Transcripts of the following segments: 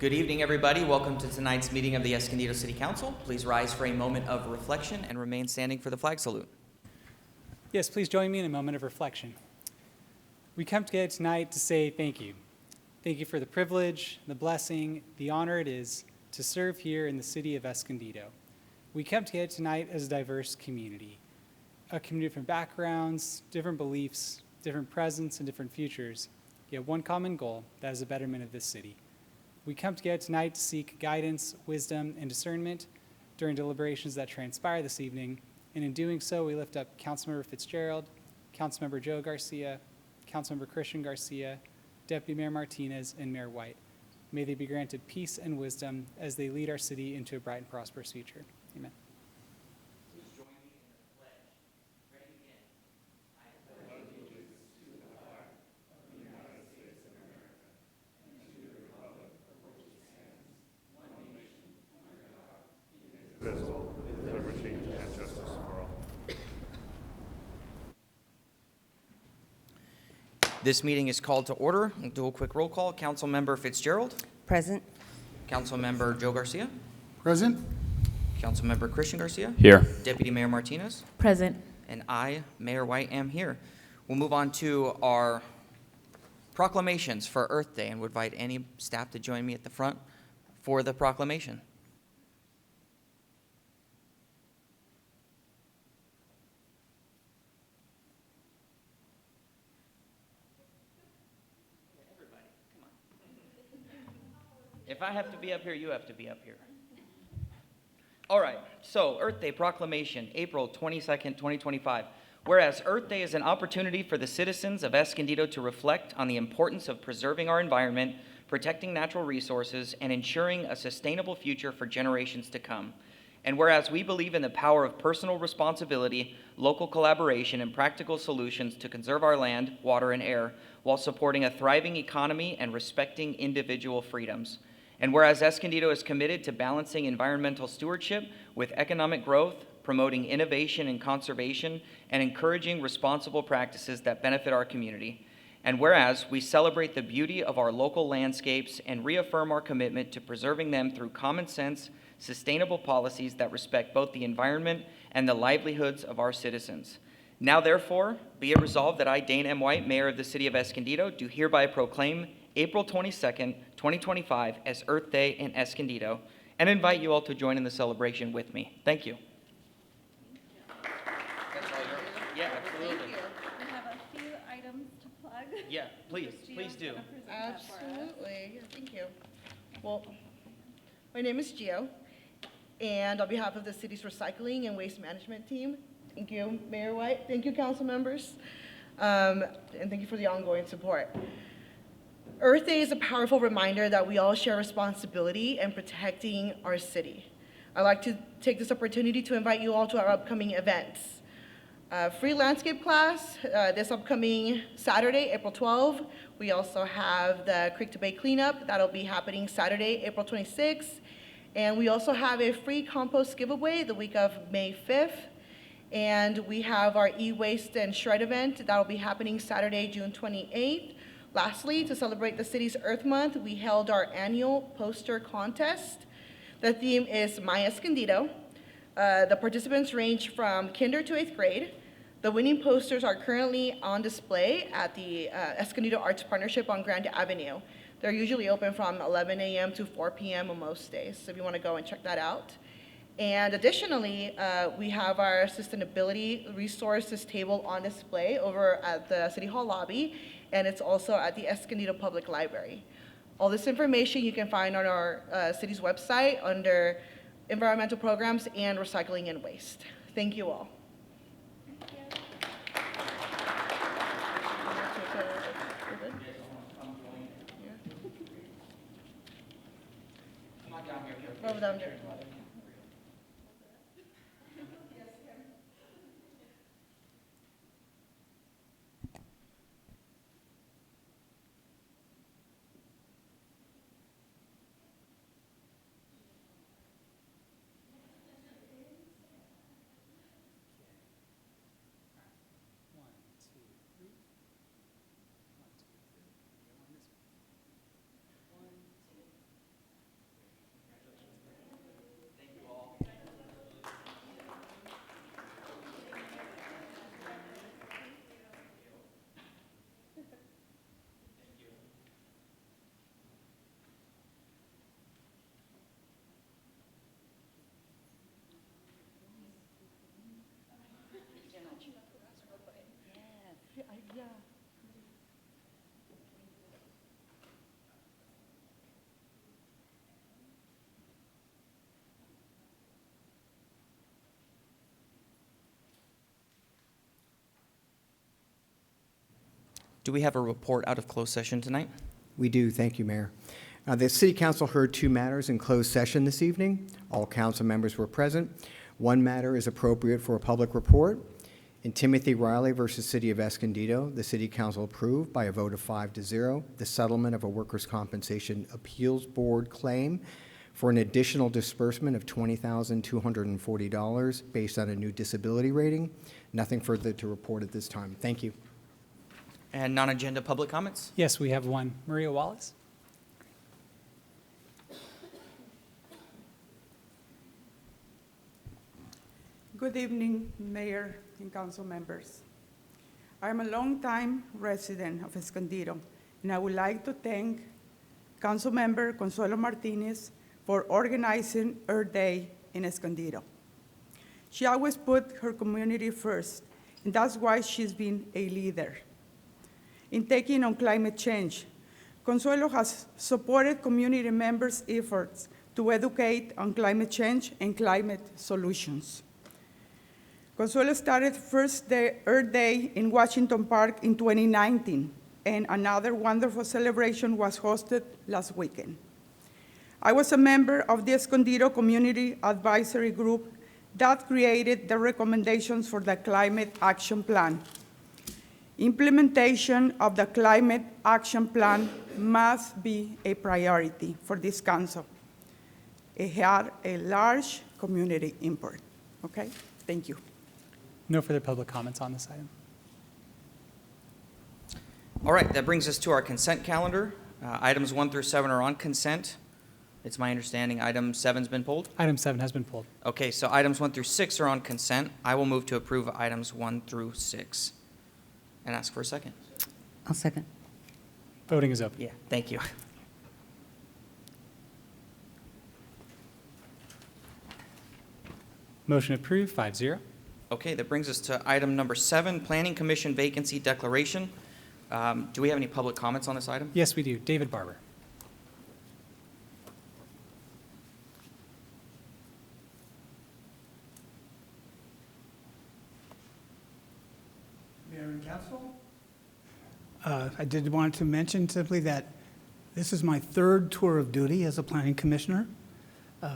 Good evening, everybody. Welcome to tonight's meeting of the Escondido City Council. Please rise for a moment of reflection and remain standing for the flag salute. Yes, please join me in a moment of reflection. We come together tonight to say thank you. Thank you for the privilege, the blessing, the honor it is to serve here in the city of Escondido. We come together tonight as a diverse community, a community of different backgrounds, different beliefs, different presents, and different futures, yet one common goal, that is the betterment of this city. We come together tonight to seek guidance, wisdom, and discernment during deliberations that transpire this evening, and in doing so, we lift up Councilmember Fitzgerald, Councilmember Joe Garcia, Councilmember Christian Garcia, Deputy Mayor Martinez, and Mayor White. May they be granted peace and wisdom as they lead our city into a bright and prosperous future. Amen. Please join me in the pledge. Ready, begin. I pledge allegiance to the flag of the United States of America and to the republic for which it stands, one nation, under God, indivisible, with liberty and justice for all. This meeting is called to order. We'll do a quick roll call. Councilmember Fitzgerald. Present. Councilmember Joe Garcia. Present. Councilmember Christian Garcia. Here. Deputy Mayor Martinez. Present. And I, Mayor White, am here. We'll move on to our proclamations for Earth Day and would invite any staff to join me at the front for the proclamation. Everybody, come on. If I have to be up here, you have to be up here. All right, so Earth Day Proclamation, April 22nd, 2025. Whereas Earth Day is an opportunity for the citizens of Escondido to reflect on the importance of preserving our environment, protecting natural resources, and ensuring a sustainable future for generations to come. And whereas we believe in the power of personal responsibility, local collaboration, and practical solutions to conserve our land, water, and air, while supporting a thriving economy and respecting individual freedoms. And whereas Escondido is committed to balancing environmental stewardship with economic growth, promoting innovation and conservation, and encouraging responsible practices that benefit our community. And whereas we celebrate the beauty of our local landscapes and reaffirm our commitment to preserving them through common sense, sustainable policies that respect both the environment and the livelihoods of our citizens. Now, therefore, be it resolved that I, Dane M. White, Mayor of the City of Escondido, do hereby proclaim April 22nd, 2025 as Earth Day in Escondido, and invite you all to join in the celebration with me. Thank you. That's all yours. Yeah, absolutely. Thank you. We have a few items to plug. Yeah, please do. Absolutely. Thank you. Well, my name is Gio, and on behalf of the city's recycling and waste management team, thank you, Mayor White. Thank you, council members, and thank you for the ongoing support. Earth Day is a powerful reminder that we all share responsibility in protecting our city. I'd like to take this opportunity to invite you all to our upcoming events. Free landscape class this upcoming Saturday, April 12th. We also have the Creek to Bay cleanup. That'll be happening Saturday, April 26th. And we also have a free compost giveaway the week of May 5th. And we have our e-waste and shred event. That'll be happening Saturday, June 28th. Lastly, to celebrate the city's Earth Month, we held our annual poster contest. The theme is My Escondido. The participants range from kinder to 8th grade. The winning posters are currently on display at the Escondido Arts Partnership on Grand Avenue. They're usually open from 11 a.m. to 4 p.m. on most days, so if you want to go and check that out. And additionally, we have our sustainability resources table on display over at the City Hall lobby, and it's also at the Escondido Public Library. All this information you can find on our city's website under environmental programs and recycling and waste. Thank you all. Over down there. Do we have a report out of closed session tonight? We do, thank you, Mayor. The City Council heard 2 matters in closed session this evening. All council members were present. One matter is appropriate for a public report. In Timothy Riley versus City of Escondido, the City Council approved by a vote of 5-0 the settlement of a Workers' Compensation Appeals Board claim for an additional disbursement of $20,240 based on a new disability rating. Nothing further to report at this time. Thank you. And non-agenda public comments? Yes, we have one. Maria Wallace? Good evening, Mayor and council members. I'm a longtime resident of Escondido, and I would like to thank Councilmember Consuelo Martinez for organizing Earth Day in Escondido. She always put her community first, and that's why she's been a leader. In taking on climate change, Consuelo has supported community members' efforts to educate on climate change and climate solutions. Consuelo started first the Earth Day in Washington Park in 2019, and another wonderful celebration was hosted last weekend. I was a member of the Escondido Community Advisory Group that created the recommendations for the Climate Action Plan. Implementation of the Climate Action Plan must be a priority for this council. It had a large community input. Okay, thank you. No further public comments on this item. All right, that brings us to our consent calendar. Items 1 through 7 are on consent. It's my understanding item 7's been pulled. Item 7 has been pulled. Okay, so items 1 through 6 are on consent. I will move to approve items 1 through 6 and ask for a second. I'll second. Voting is open. Yeah, thank you. Motion approved, 5-0. Okay, that brings us to item number 7, Planning Commission Vacancy Declaration. Do we have any public comments on this item? Yes, we do. David Barber. Mayor and Council. I did want to mention simply that this is my 3rd tour of duty as a planning commissioner.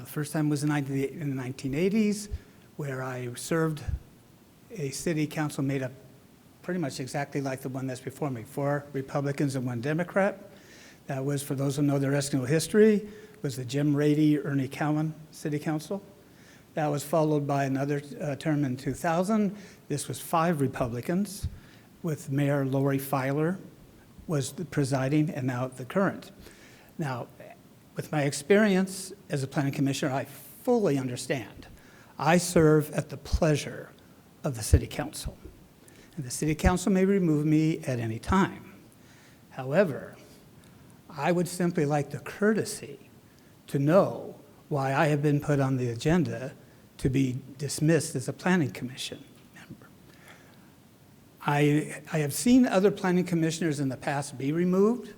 First time was in the 1980s, where I served a city council made up pretty much exactly like the one that's before me, 4 Republicans and 1 Democrat. That was, for those who know their Escondido history, was the Jim Rady, Ernie Cowan City Council. That was followed by another term in 2000. This was 5 Republicans, with Mayor Lori Filer was the presiding and now the current. Now, with my experience as a planning commissioner, I fully understand. I serve at the pleasure of the city council. And the city council may remove me at any time. However, I would simply like the courtesy to know why I have been put on the agenda to be dismissed as a planning commission member. I have seen other planning commissioners in the past be removed.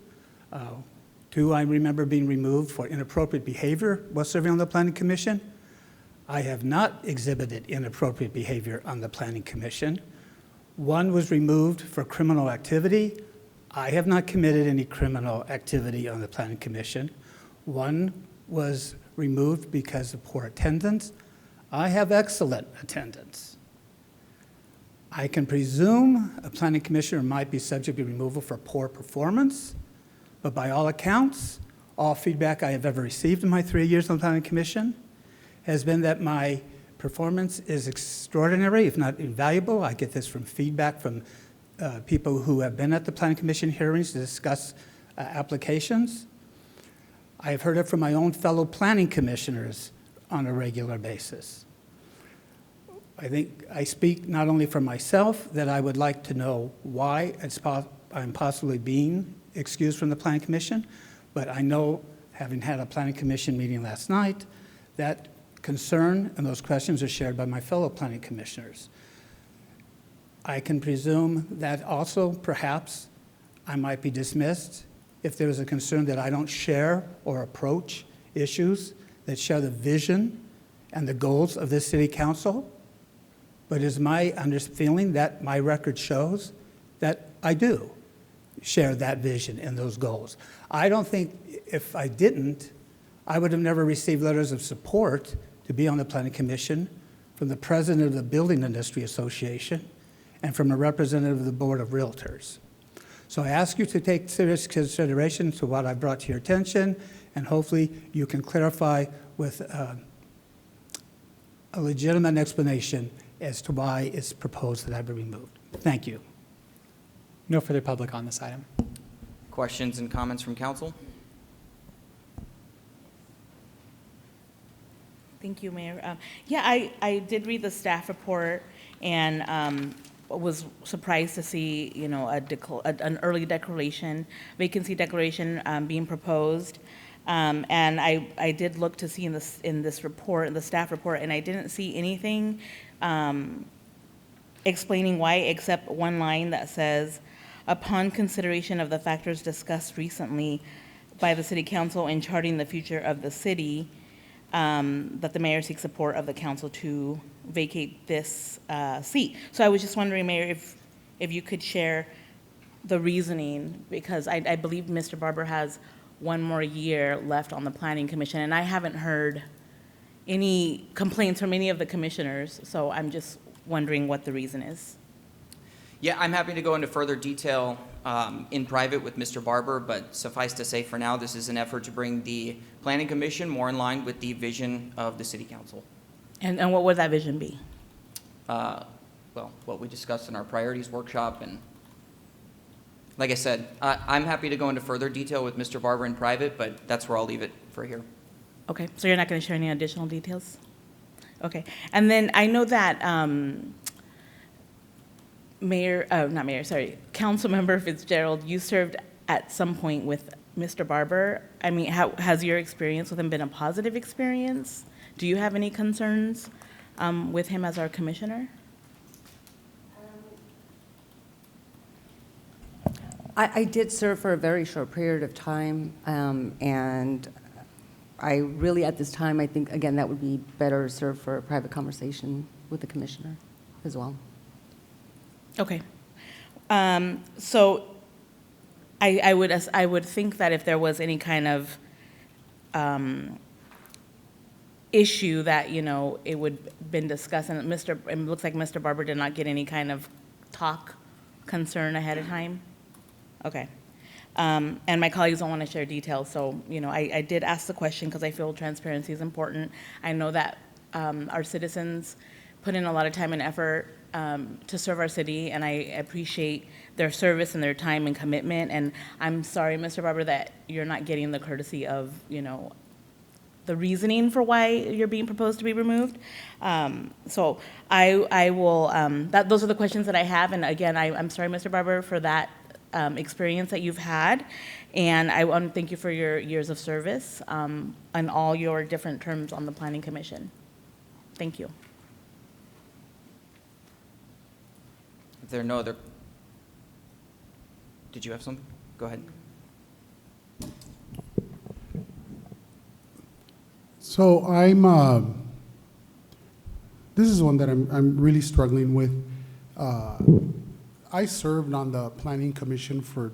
2 I remember being removed for inappropriate behavior while serving on the planning commission. I have not exhibited inappropriate behavior on the planning commission. 1 was removed for criminal activity. I have not committed any criminal activity on the planning commission. 1 was removed because of poor attendance. I have excellent attendance. I can presume a planning commissioner might be subject to removal for poor performance, but by all accounts, all feedback I have ever received in my 3 years on the planning commission has been that my performance is extraordinary, if not invaluable. I get this from feedback from people who have been at the planning commission hearings to discuss applications. I have heard it from my own fellow planning commissioners on a regular basis. I think I speak not only for myself, that I would like to know why I'm possibly being excused from the planning commission, but I know, having had a planning commission meeting last night, that concern and those questions are shared by my fellow planning commissioners. I can presume that also perhaps I might be dismissed if there is a concern that I don't share or approach issues that share the vision and the goals of this city council. But it is my feeling that my record shows that I do. share that vision and those goals. I don't think if I didn't, I would have never received letters of support to be on the Planning Commission from the president of the Building Industry Association and from a representative of the Board of Realtors. So I ask you to take serious consideration to what I brought to your attention, and hopefully you can clarify with a legitimate explanation as to why it's proposed that I be removed. Thank you. No further public on this item. Questions and comments from council? Thank you, Mayor. Yeah, I did read the staff report and was surprised to see, you know, an early declaration, vacancy declaration being proposed. And I did look to see in this report, in the staff report, and I didn't see anything explaining why, except one line that says, upon consideration of the factors discussed recently by the city council in charting the future of the city, that the mayor seeks support of the council to vacate this seat. So I was just wondering, Mayor, if you could share the reasoning, because I believe Mr. Barber has one more year left on the Planning Commission, and I haven't heard any complaints from any of the commissioners, so I'm just wondering what the reason is. Yeah, I'm happy to go into further detail in private with Mr. Barber, but suffice to say for now, this is an effort to bring the Planning Commission more in line with the vision of the City Council. And what would that vision be? Well, what we discussed in our priorities workshop, and like I said, I'm happy to go into further detail with Mr. Barber in private, but that's where I'll leave it for here. Okay, so you're not going to share any additional details? Okay, and then I know that Councilmember Fitzgerald, you served at some point with Mr. Barber. I mean, has your experience with him been a positive experience? Do you have any concerns with him as our commissioner? I did serve for a very short period of time, and I really, at this time, I think, again, that would be better served for a private conversation with the commissioner as well. Okay. So I would think that if there was any kind of issue that, you know, it would been discussed, and it looks like Mr. Barber did not get any kind of concern ahead of time. Okay. And my colleagues don't want to share details, so, you know, I did ask the question because I feel transparency is important. I know that our citizens put in a lot of time and effort to serve our city, and I appreciate their service and their time and commitment. And I'm sorry, Mr. Barber, that you're not getting the courtesy of, you know, the reasoning for why you're being proposed to be removed. So I will, those are the questions that I have. And again, I'm sorry, Mr. Barber, for that experience that you've had. And I want to thank you for your years of service on all your different terms on the Planning Commission. Thank you. If there are no other, did you have something? Go ahead. So this is one that I'm really struggling with. I served on the Planning Commission for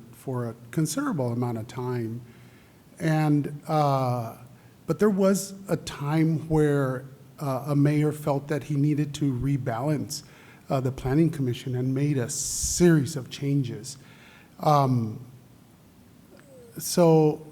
a considerable amount of time, and but there was a time where a mayor felt that he needed to rebalance the Planning Commission and made a series of changes. So,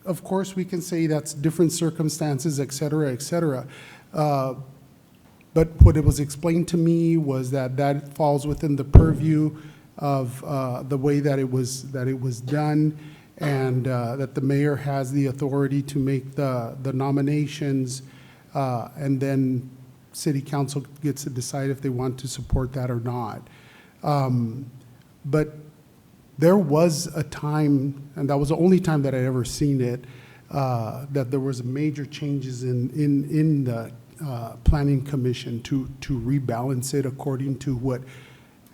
of course, we can say that's different circumstances, et cetera, et cetera. But what it was explained to me was that that falls within the purview of the way that it was done, and that the mayor has the authority to make the nominations, and then City Council gets to decide if they want to support that or not. But there was a time, and that was the only time that I'd ever seen it, that there was major changes in the Planning Commission to rebalance it according to what,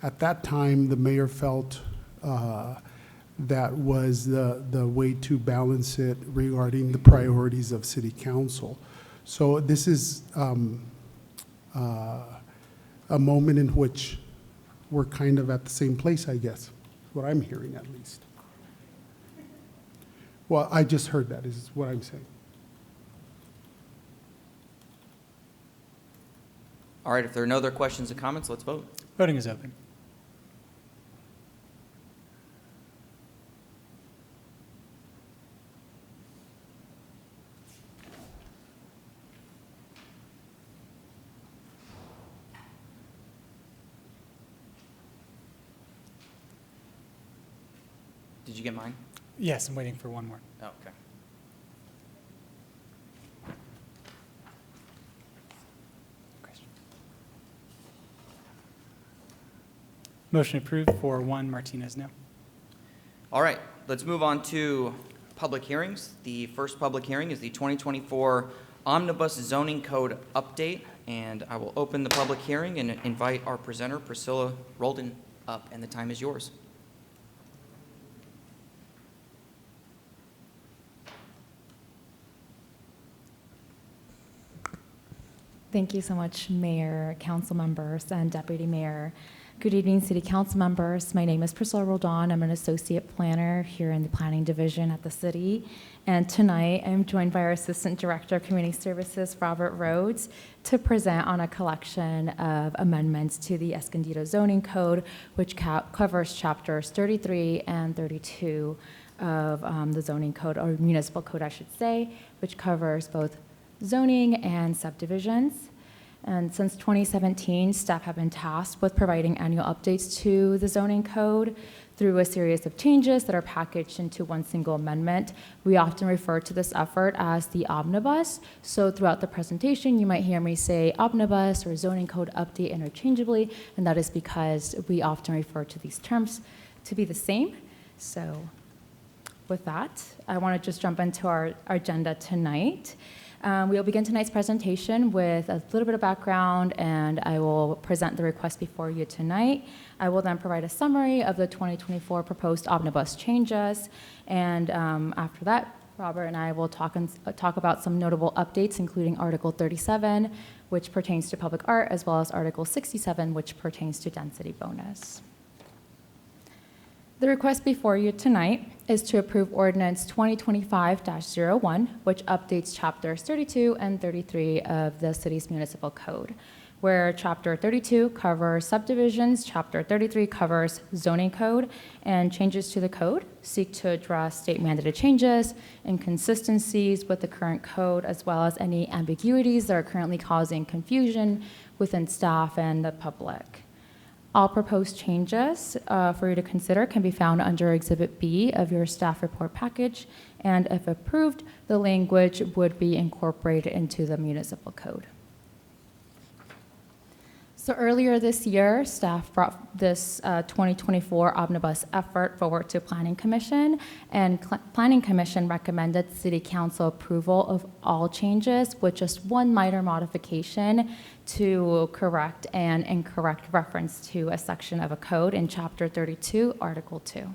at that time, the mayor felt that was the way to balance it regarding the priorities of City Council. So this is a moment in which we're kind of at the same place, I guess, what I'm hearing at least. Well, I just heard that is what I'm saying. All right, if there are no other questions or comments, let's vote. Voting is open. Did you get mine? Yes, I'm waiting for one more. Oh, okay. Question. Motion approved for 1, Martinez, no. All right, let's move on to public hearings. The first public hearing is the 2024 Omnibus Zoning Code Update, and I will open the public hearing and invite our presenter, Priscilla Roldan, up, and the time is yours. Thank you so much, Mayor, council members, and Deputy Mayor. Good evening, City Council members. My name is Priscilla Roldan. I'm an associate planner here in the Planning Division at the city. And tonight, I'm joined by our Assistant Director of Community Services, Robert Rhodes, to present on a collection of amendments to the Escondido Zoning Code, which covers chapters 33 and 32 of the zoning code, or municipal code, I should say, which covers both zoning and subdivisions. And since 2017, staff have been tasked with providing annual updates to the zoning code through a series of changes that are packaged into one single amendment. We often refer to this effort as the Omnibus. So throughout the presentation, you might hear me say Omnibus or zoning code update interchangeably, and that is because we often refer to these terms to be the same. So with that, I want to just jump into our agenda tonight. We will begin tonight's presentation with a little bit of background, and I will present the request before you tonight. I will then provide a summary of the 2024 proposed omnibus changes, and after that, Robert and I will talk about some notable updates, including Article 37, which pertains to public art, as well as Article 67, which pertains to density bonus. The request before you tonight is to approve Ordinance 2025-01, which updates Chapters 32 and 33 of the city's municipal code, where Chapter 32 covers subdivisions, Chapter 33 covers zoning code, and changes to the code seek to address state-mandated changes, inconsistencies with the current code, as well as any ambiguities that are currently causing confusion within staff and the public. All proposed changes for you to consider can be found under Exhibit B of your staff report package, and if approved, the language would be incorporated into the municipal code. So earlier this year, staff brought this 2024 omnibus effort forward to Planning Commission, and Planning Commission recommended City Council approval of all changes with just one minor modification to correct an incorrect reference to a section of a code in Chapter 32, Article 2.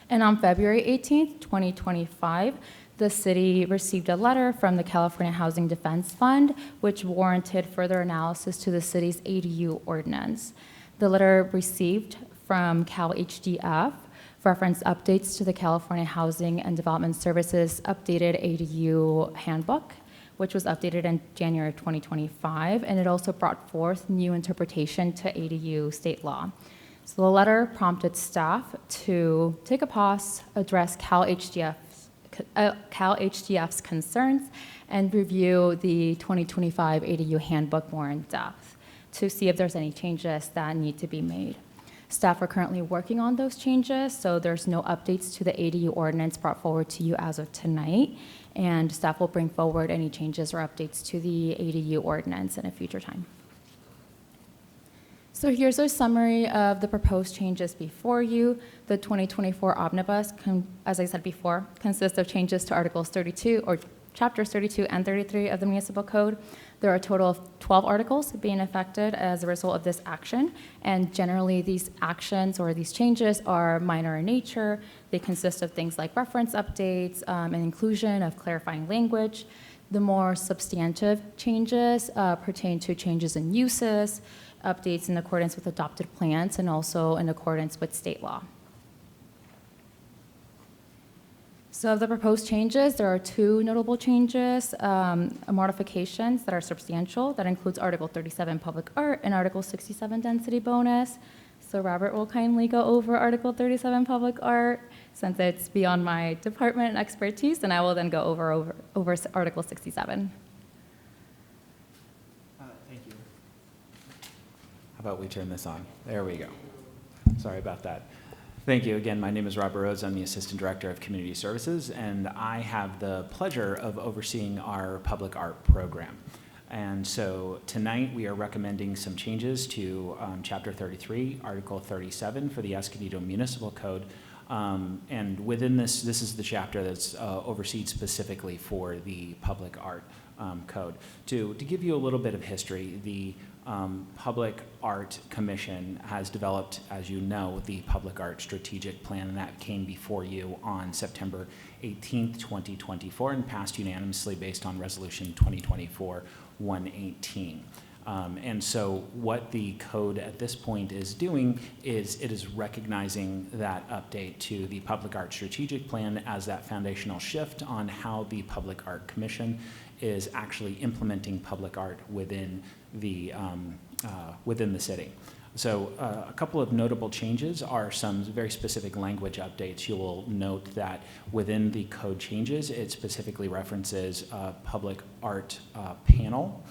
And on February 18th, 2025, the city received a letter from the California Housing Defense Fund, which warranted further analysis to the city's ADU ordinance. The letter received from Cal HDF referenced updates to the California Housing and Development Services updated ADU handbook, which was updated in January of 2025, and it also brought forth new interpretation to ADU state law. So the letter prompted staff to take a pause, address Cal HDF's concerns, and review the 2025 ADU handbook more in depth to see if there's any changes that need to be made. Staff are currently working on those changes, so there's no updates to the ADU ordinance brought forward to you as of tonight, and staff will bring forward any changes or updates to the ADU ordinance in a future time. So here's a summary of the proposed changes before you. The 2024 Omnibus, as I said before, consists of changes to Articles 32 or Chapters 32 and 33 of the Municipal Code. There are a total of 12 articles being affected as a result of this action, and generally these actions or these changes are minor in nature. They consist of things like reference updates and inclusion of clarifying language. The more substantive changes pertain to changes in uses, updates in accordance with adopted plans and also in accordance with state law. So of the proposed changes, there are two notable changes, modifications that are substantial. That includes Article 37, Public Art, and Article 67, Density Bonus. So Robert will kindly go over Article 37, Public Art, since it's beyond my department and expertise, and I will then go over Article 67. Thank you. How about we turn this on? There we go. Sorry about that. Thank you. Again, my name is Robert Rhodes. I'm the Assistant Director of Community Services, and I have the pleasure of overseeing our public art program. And so tonight we are recommending some changes to Chapter 33, Article 37 for the Escondido Municipal Code. And within this is the chapter that's overseen specifically for the public art code. To give you a little bit of history, the Public Art Commission has developed, as you know, the Public Art Strategic Plan, and that came before you on September 18th, 2024, and passed unanimously based on Resolution 2024-118. And so what the code at this point is doing is it is recognizing that update to the Public Art Strategic Plan as that foundational shift on how the Public Art Commission is actually implementing public art within the city. So a couple of notable changes are some very specific language updates. You will note that within the code changes, it specifically references public art panel,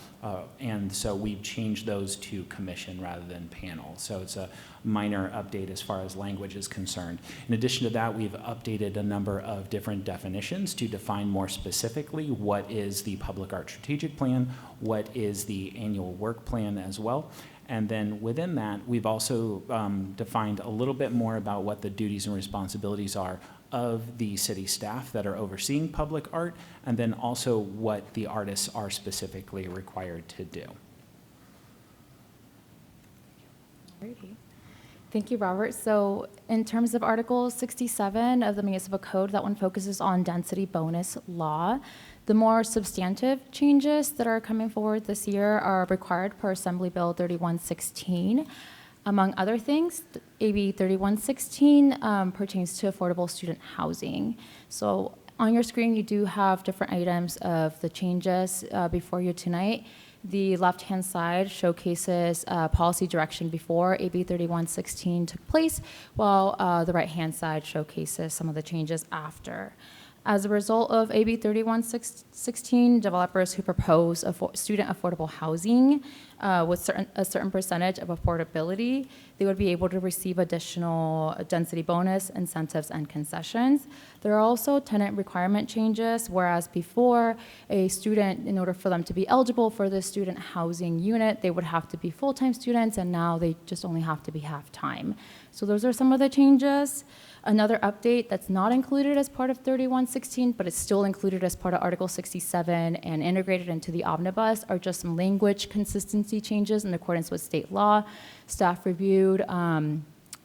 and so we've changed those to commission rather than panel. So it's a minor update as far as language is concerned. In addition to that, we've updated a number of different definitions to define more specifically what is the Public Art Strategic Plan, what is the annual work plan as well. And then within that, we've also defined a little bit more about what the duties and responsibilities are of the city staff that are overseeing public art, and then also what the artists are specifically required to do. Alrighty. Thank you, Robert. So in terms of Article 67 of the Municipal Code, that one focuses on density bonus law. The more substantive changes that are coming forward this year are required per Assembly Bill 3116. Among other things, AB 3116 pertains to affordable student housing. So on your screen, you do have different items of the changes before you tonight. The left-hand side showcases policy direction before AB 3116 took place, while the right-hand side showcases some of the changes after. As a result of AB 3116, developers who propose student affordable housing with a certain percentage of affordability, they would be able to receive additional density bonus, incentives, and concessions. There are also tenant requirement changes, whereas before, a student, in order for them to be eligible for the student housing unit, they would have to be full-time students, and now they just only have to be half-time. So those are some of the changes. Another update that's not included as part of 3116, but it's still included as part of Article 67 and integrated into the Omnibus, are just some language consistency changes in accordance with state law. Staff reviewed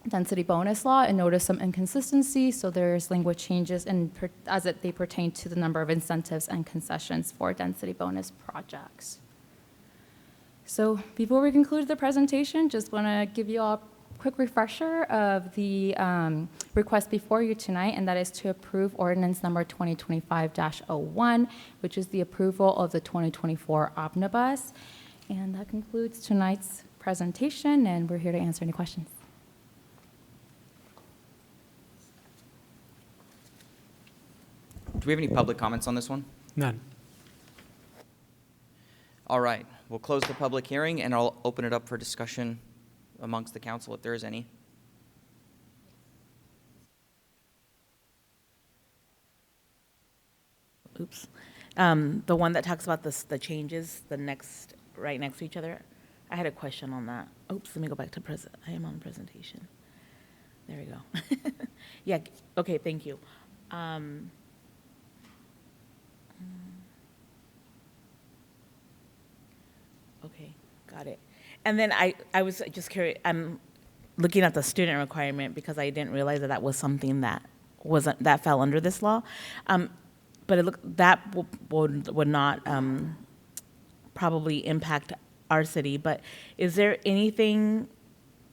density bonus law and noticed some inconsistency, so there's language changes as they pertain to the number of incentives and concessions for density bonus projects. So before we conclude the presentation, just want to give you all a quick refresher of the request before you tonight, and that is to approve ordinance number 2025-01, which is the approval of the 2024 Omnibus. And that concludes tonight's presentation, and we're here to answer any questions. Do we have any public comments on this one? None. All right, we'll close the public hearing, and I'll open it up for discussion amongst the council if there is any. Oops. The one that talks about the changes, right next to each other. I had a question on that. Oops, let me go back to I am on presentation. There we go. Yeah, okay, thank you. Okay, got it. And then I was just curious, I'm looking at the student requirement because I didn't realize that was something that fell under this law. But that would not probably impact our city, but is there anything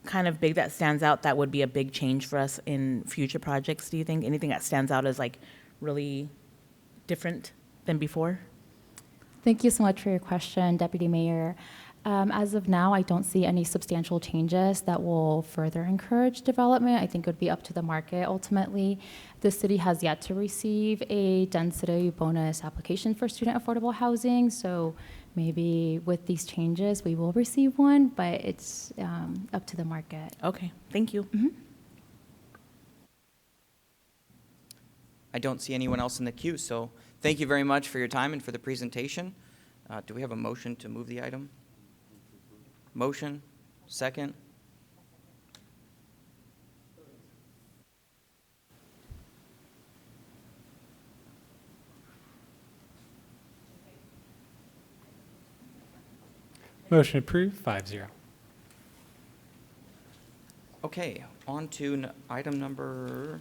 kind of big that stands out that would be a big change for us in future projects, do you think? Anything that stands out as like really different than before? Thank you so much for your question, Deputy Mayor. As of now, I don't see any substantial changes that will further encourage development. I think it would be up to the market ultimately. The city has yet to receive a density bonus application for student affordable housing, so maybe with these changes, we will receive one, but it's up to the market. Okay, thank you. I don't see anyone else in the queue, so thank you very much for your time and for the presentation. Do we have a motion to move the item? Motion, second. Motion approved, 5-0. Okay, on to item number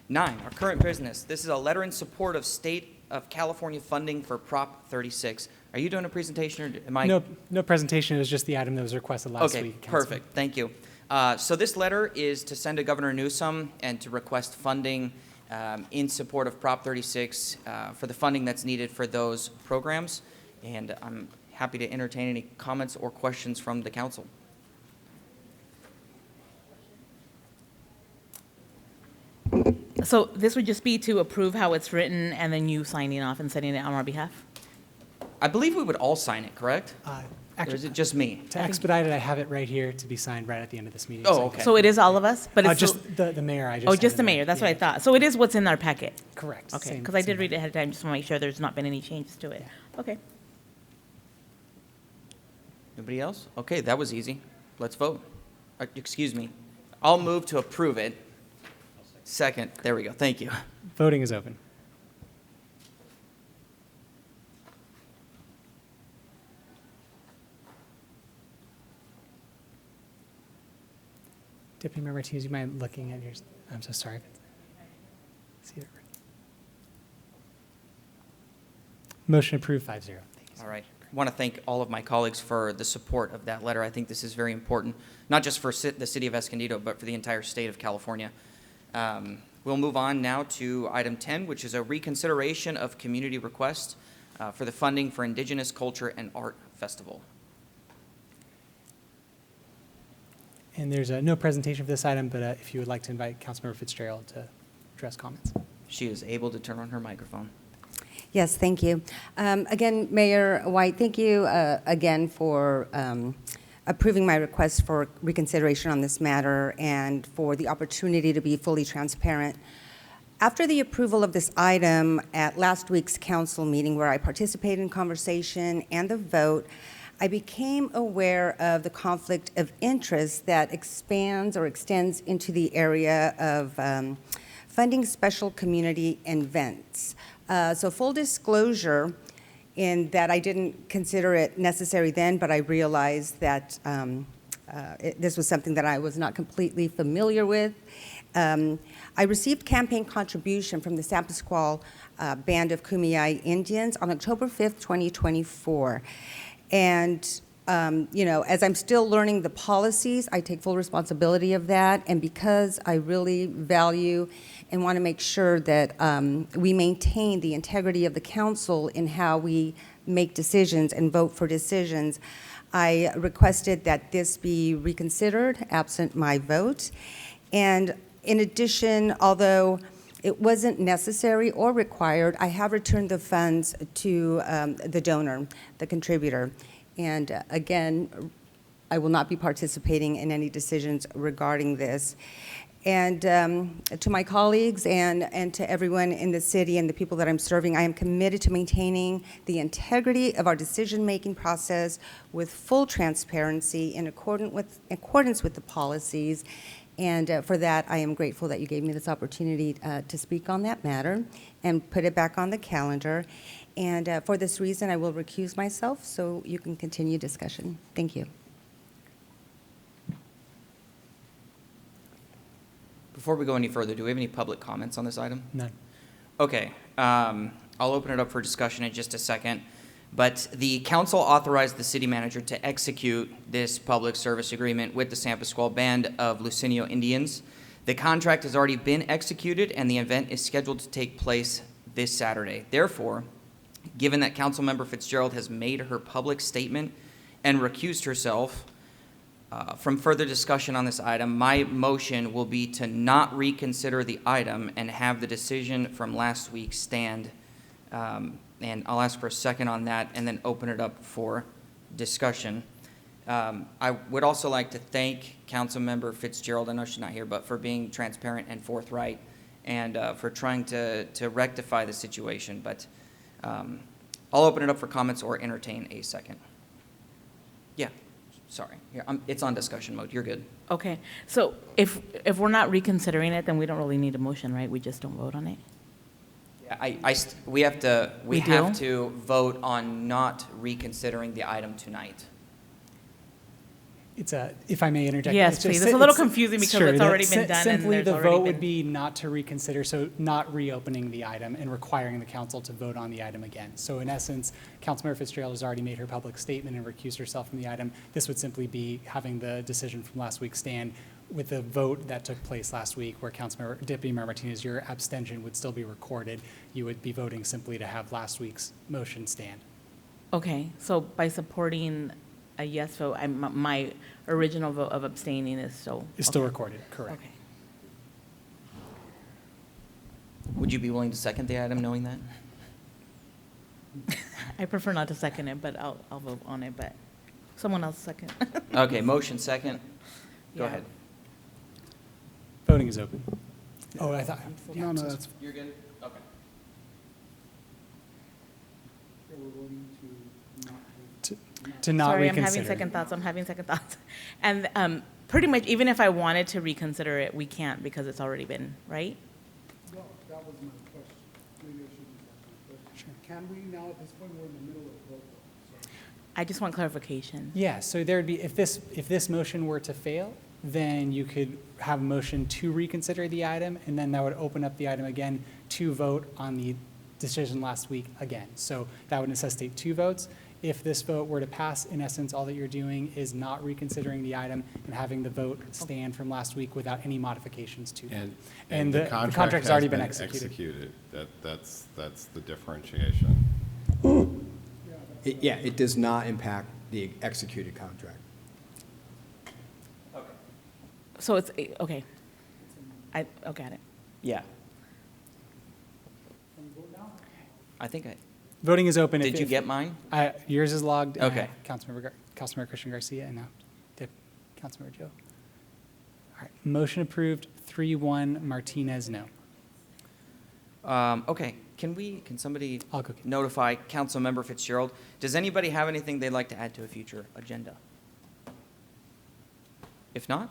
9, our current business. This is a letter in support of State of California funding for Prop 36. Are you doing a presentation, or am I? No presentation, it was just the item that was requested last Okay, week. Councilman. perfect, thank you. So this letter is to send to Governor Newsom and to request funding in support of Prop 36 for the funding that's needed for those programs. And I'm happy to entertain any comments or questions from the council. So this would just be to approve how it's written and then you signing off and sending it on our behalf? I believe we would all sign it, correct? Or is Actually, it just me? to expedite it, I have it right here to be signed right at the end of this meeting. Oh, so- okay. So it is all of us, but it's Just the mayor, I just. oh, just handed the it. mayor. That's what I Yeah, thought. So it is what's in our packet. Correct. Okay, same- because I same did read it ahead of time, just want to make sure there's not been any changes to it. Okay. Nobody else? Okay, that was easy. Let's vote. Excuse me. I'll move to approve it. Second, there we go, thank you. Voting is open. Deputy Mayor Martinez, you mind looking at yours? I'm so sorry. See it. Motion approved, 5-0. Thank you. All right. I want to thank all of my colleagues for the support of that letter. I think this is very important, not just for the city of Escondido, but for the entire state of California. We'll move on now to item 10, which is a reconsideration of community request for the funding for Indigenous Culture and Art Festival. And there's no presentation for this item, but if you would like to invite Councilmember Fitzgerald to address comments. She is able to turn on her microphone. Yes, thank you. Again, Mayor White, thank you again for approving my request for reconsideration on this matter and for the opportunity to be fully transparent. After the approval of this item at last week's council meeting where I participated in conversation and the vote, I became aware of the conflict of interest that expands or extends into the area of funding special community events. So full disclosure in that I didn't consider it necessary then, but I realized that this was something that I was not completely familiar with. I received campaign contribution from the San Pasqual Band of Kumeyaay Indians on October 5th, 2024. And as I'm still learning the policies, I take full responsibility of that. And because I really value and want to make sure that we maintain the integrity of the council in how we make decisions and vote for decisions, I requested that this be reconsidered absent my vote. And in addition, although it wasn't necessary or required, I have returned the funds to the donor, the contributor. And again, I will not be participating in any decisions regarding this. And to my colleagues and to everyone in the city and the people that I'm serving, I am committed to maintaining the integrity of our decision-making process with full transparency in accordance with the policies. And for that, I am grateful that you gave me this opportunity to speak on that matter and put it back on the calendar. And for this reason, I will recuse myself so you can continue discussion. Thank you. Before we go any further, do we have any public comments on this item? None. Okay, I'll open it up for discussion in just a second. But the council authorized the city manager to execute this public service agreement with the San Pasqual Band of Lucenio Indians. The contract has already been executed, and the event is scheduled to take place this Saturday. Therefore, given that Councilmember Fitzgerald has made her public statement and recused herself from further discussion on this item, my motion will be to not reconsider the item and have the decision from last week stand. And I'll ask for a second on that and then open it up for discussion. I would also like to thank Councilmember Fitzgerald, I know she's not here, but for being transparent and forthright and for trying to rectify the situation. But I'll open it up for comments or entertain a second. Yeah, sorry. Here, it's on discussion mode. You're good. Okay, so if we're not reconsidering it, then we don't really need a motion, right? We just don't vote on it? We have to We do? vote on not reconsidering the item tonight. It's if I may interject. Yes, it's please. It's a little confusing because it's already been done and Simply, there's the already vote would been- be not to reconsider, so not reopening the item and requiring the council to vote on the item again. So in essence, Councilmember Fitzgerald has already made her public statement and recused herself from the item. This would simply be having the decision from last week stand with the vote that took place last week where Deputy Mayor Martinez, your abstention would still be recorded. You would be voting simply to have last week's motion stand. Okay, so by supporting a yes vote, my original vote of abstaining is still. It's still okay. recorded, correct. Okay. Would you be willing to second the item knowing that? I prefer not to second it, but I'll vote on it, but someone else second. Okay, motion second. Go Yeah. ahead. Voting is open. Oh, I thought. No, no, that's You're good? Okay. To not Sorry, reconsider. I'm having second thoughts. And pretty much, even if I wanted to reconsider it, we can't because it's already been, right? No, that was my question. Maybe I shouldn't have asked my question. Can we now, at this point, we're in the middle of the vote? So I just want clarification. Yeah, so there'd be, if this motion were to fail, then you could have a motion to reconsider the item, and then that would open up the item again to vote on the decision last week again. So that would necessitate 2 votes. If this vote were to pass, in essence, all that you're doing is not reconsidering the item and having the vote stand from last week without any modifications to that. And the contract's already been executed. That's the differentiation. Yeah, it does not impact the executed contract. So it's, okay. I got it. Yeah. I think Voting is open. did you get mine? Yours is logged. and I Okay. have Councilmember Christian Garcia and now Councilmember Joe. All right, motion approved, 3-1, Martinez, no. Okay, can somebody I'll go. notify Councilmember Fitzgerald? Does anybody have anything they'd like to add to a future agenda? If not,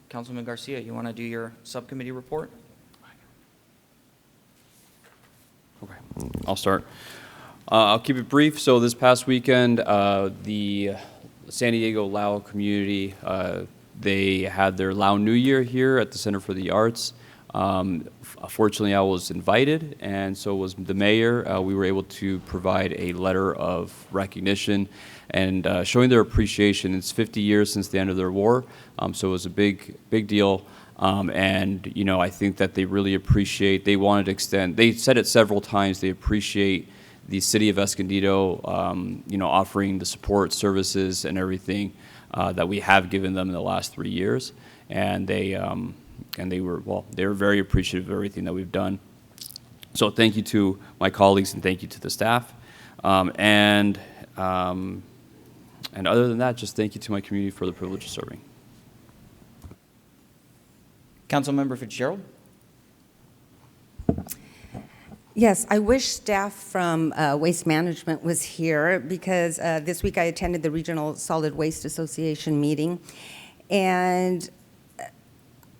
Councilman Garcia, you want to do your subcommittee report? Okay, I'll start. I'll keep it brief. So this past weekend, the San Diego Lao community, they had their Lao New Year here at the Center for the Arts. Fortunately, I was invited, and so was the mayor. We were able to provide a letter of recognition and showing their appreciation. It's 50 years since the end of their war, so it was a big deal. And, you know, I think that they really appreciate, they wanted to extend, they said it several times, they appreciate the city of Escondido, you know, offering the support services and everything that we have given them in the last 3 years. And they were very appreciative of everything that we've done. So thank you to my colleagues and thank you to the staff. And other than that, just thank you to my community for the privilege of serving. Councilmember Fitzgerald? Yes, I wish staff from Waste Management was here because this week I attended the Regional Solid Waste Association meeting. And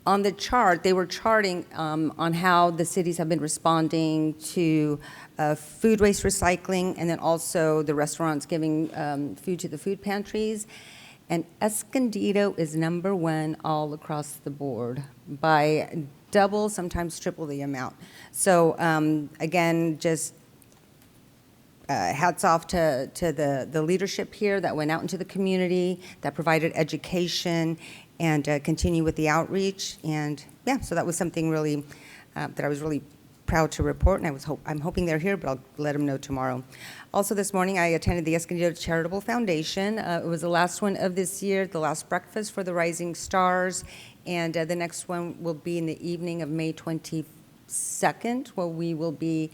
on the chart, they were charting on how the cities have been responding to food waste recycling and then also the restaurants giving food to the food pantries. And Escondido is #1 all across the board by double, sometimes triple the amount. So again, just hats off to the leadership here that went out into the community, that provided education, and continue with the outreach. And yeah, so that was something really that I was really proud to report, and I'm hoping they're here, but I'll let them know tomorrow. Also this morning, I attended the Escondido Charitable Foundation. It was the last one of this year, the last breakfast for the Rising Stars, and the next one will be in the evening of May 22nd, where we will be,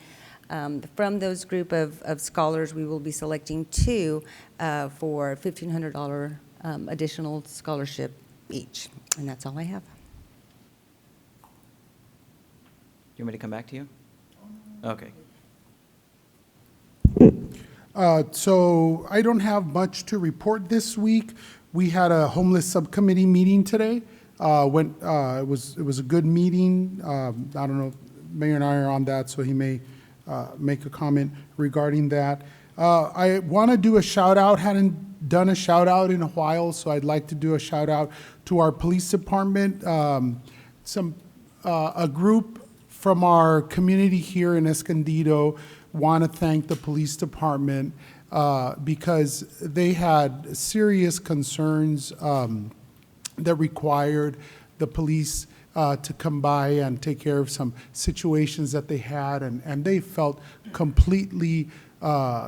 from those group of scholars, we will be selecting two for $1,500 additional scholarship each, and that's all I have. You want me to come back to you? Okay. So I don't have much to report this week. We had a homeless subcommittee meeting today. It was a good meeting. I don't know, Mayor and I are on that, so he may make a comment regarding that. I want to do a shout out. Hadn't done a shout out in a while, so I'd like to do a shout out to our police department. A group from our community here in Escondido want to thank the police department because they had serious concerns that required the police to come by and take care of some situations that they had, and they felt completely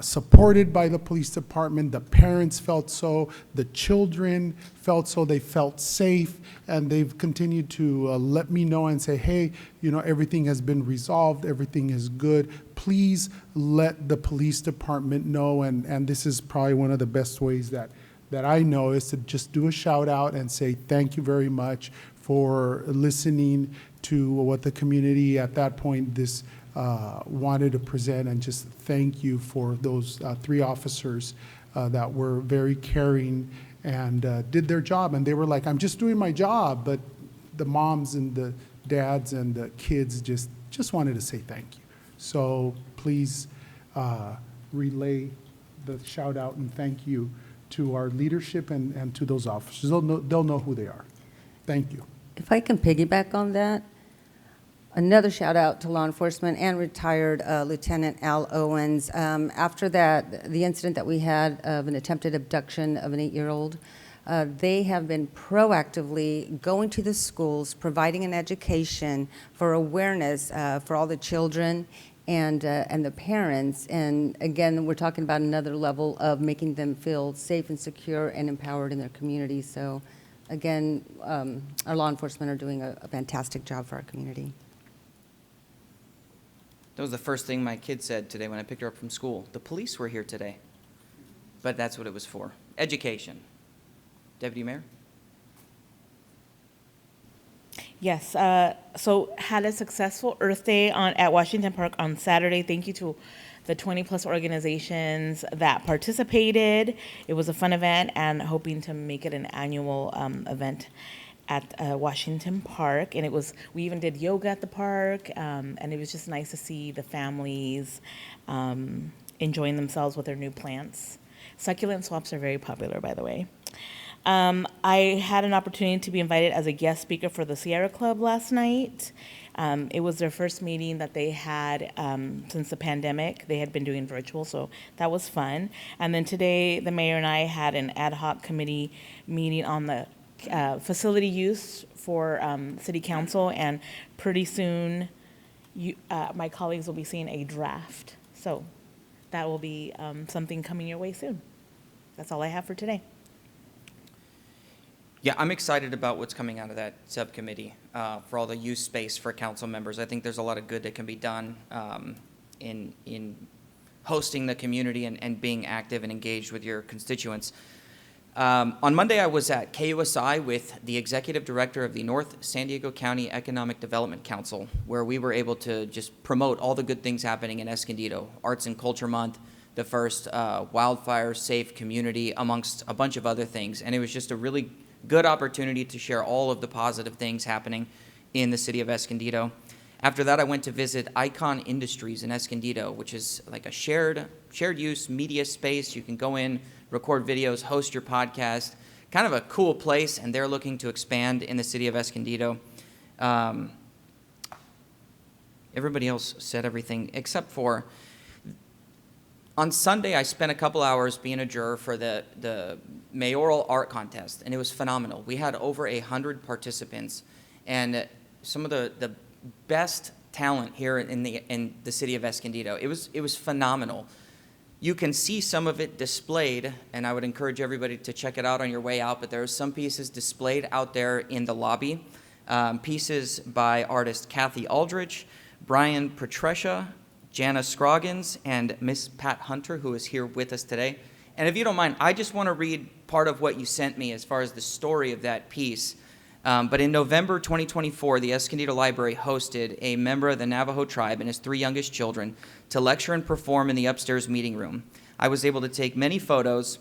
supported by the police department. The parents felt so, the children felt so, they felt safe, and they've continued to let me know and say, hey, you know, everything has been resolved, everything is good. Please let the police department know, and this is probably one of the best ways that I know is to just do a shout out and say thank you very much for listening to what the community at that point wanted to present, and just thank you for those three officers that were very caring and did their job. And they were like, I'm just doing my job, but the moms and the dads and the kids just wanted to say thank you. So please relay the shout out and thank you to our leadership and to those officers. They'll know who they are. Thank you. If I can piggyback on that, another shout out to law enforcement and retired Lieutenant Al Owens. After the incident that we had of an attempted abduction of an 8-year-old, they have been proactively going to the schools, providing an education for awareness for all the children and the parents. And again, we're talking about another level of making them feel safe and secure and empowered in their community. So again, our law enforcement are doing a fantastic job for our community. That was the first thing my kid said today when I picked her up from school. The police were here today. But that's what it was for. Education. Deputy Mayor? Yes, so had a successful Earth Day at Washington Park on Saturday. Thank you to the 20-plus organizations that participated. It was a fun event, and hoping to make it an annual event at Washington Park. And we even did yoga at the park, and it was just nice to see the families enjoying themselves with their new plants. Succulent swaps are very popular, by the way. I had an opportunity to be invited as a guest speaker for the Sierra Club last night. It was their first meeting that they had since the pandemic. They had been doing virtual, so that was fun. And then today, the mayor and I had an ad hoc committee meeting on the facility use for city council, and pretty soon my colleagues will be seeing a draft. So that will be something coming your way soon. That's all I have for today. Yeah, I'm excited about what's coming out of that subcommittee for all the use space for council members. I think there's a lot of good that can be done in hosting the community and being active and engaged with your constituents. On Monday, I was at KUSI with the executive director of the North San Diego County Economic Development Council, where we were able to just promote all the good things happening in Escondido, Arts and Culture Month, the first wildfire-safe community, amongst a bunch of other things. And it was just a really good opportunity to share all of the positive things happening in the city of Escondido. After that, I went to visit Icon Industries in Escondido, which is like a shared use media space. You can go in, record videos, host your podcast. Kind of a cool place, and they're looking to expand in the city of Escondido. Everybody else said everything except for On Sunday, I spent a couple hours being a juror for the mayoral art contest, and it was phenomenal. We had over 100 participants, and some of the best talent here in the city of Escondido. It was phenomenal. You can see some of it displayed, and I would encourage everybody to check it out on your way out, but there are some pieces displayed out there in the lobby. Pieces by artist Kathy Aldrich, Brian Petrescia, Jana Scroggins, and Miss Pat Hunter, who is here with us today. And if you don't mind, I just want to read part of what you sent me as far as the story of that piece. But in November 2024, the Escondido Library hosted a member of the Navajo tribe and his 3 youngest children to lecture and perform in the upstairs meeting room. I was able to take many photos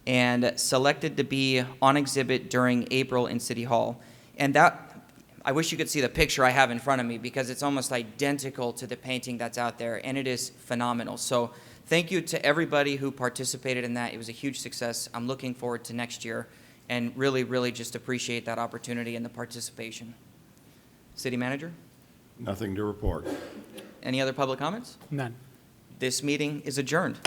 and selected to be on exhibit during April in City Hall. And that, I wish you could see the picture I have in front of me because it's almost identical to the painting that's out there, and it is phenomenal. So thank you to everybody who participated in that. It was a huge success. I'm looking forward to next year and really, really just appreciate that opportunity and the participation. City Manager? Nothing to report. Any other public comments? None. This meeting is adjourned.